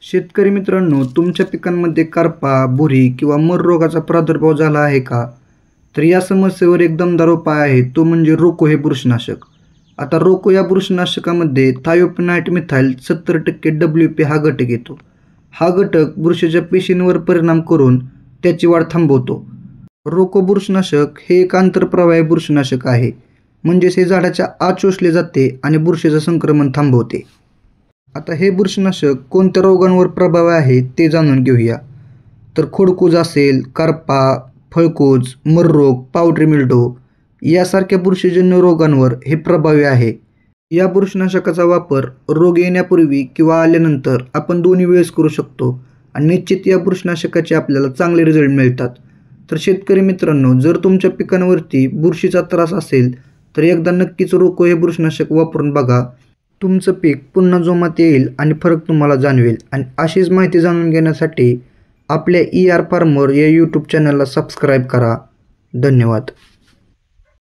शेतकरी मित्रांनो, तुमच्या पिकांमध्ये करपा, बुरी किंवा मर रोगाचा प्रादुर्भाव झाला आहे का? तर या समस्येवर एक दमदार उपाय आहे, तो म्हणजे रोको हे बुरशीनाशक. आता रोको या बुरशीनाशकामध्ये थायोपिनाइट मिथाइल 70% WP हा घटक येतो. हा घटक बुरशीच्या पेशींवर परिणाम करून त्याची वाढ थांबवतो. रोको बुरशीनाशक हे एक आंतरप्रवाही बुरशीनाशक आहे, म्हणजेच हे झाडाच्या आत शोषले जाते आणि बुरशीचं संक्रमण थांबवते. आता हे बुरशीनाशक कोणत्या रोगांवर प्रभावी आहे ते जाणून घेऊया. तर खोडकूज असेल, करपा, फळकूज, मररोग, पावडरी मिल्डो यासारख्या बुरशीजन्य रोगांवर हे प्रभावी आहे. या बुरशीनाशकाचा वापर रोग येण्यापूर्वी किंवा आल्यानंतर आपण दोन्ही वेळेस करू शकतो आणि निश्चित या बुरशीनाशकाचे आपल्याला चांगले रिझल्ट मिळतात. तर शेतकरी मित्रांनो, जर तुमच्या पिकांवरती बुरशीचा त्रास असेल तर एकदा नक्कीच रोको हे बुरशीनाशक वापरून बघा. तुमचं पीक पुन्हा जोमात येईल आणि फरक तुम्हाला जाणवेल. आणि अशीच माहिती जाणून घेण्यासाठी आपल्या ER फार्मर या यूट्यूब चॅनलला सबस्क्राईब करा. धन्यवाद.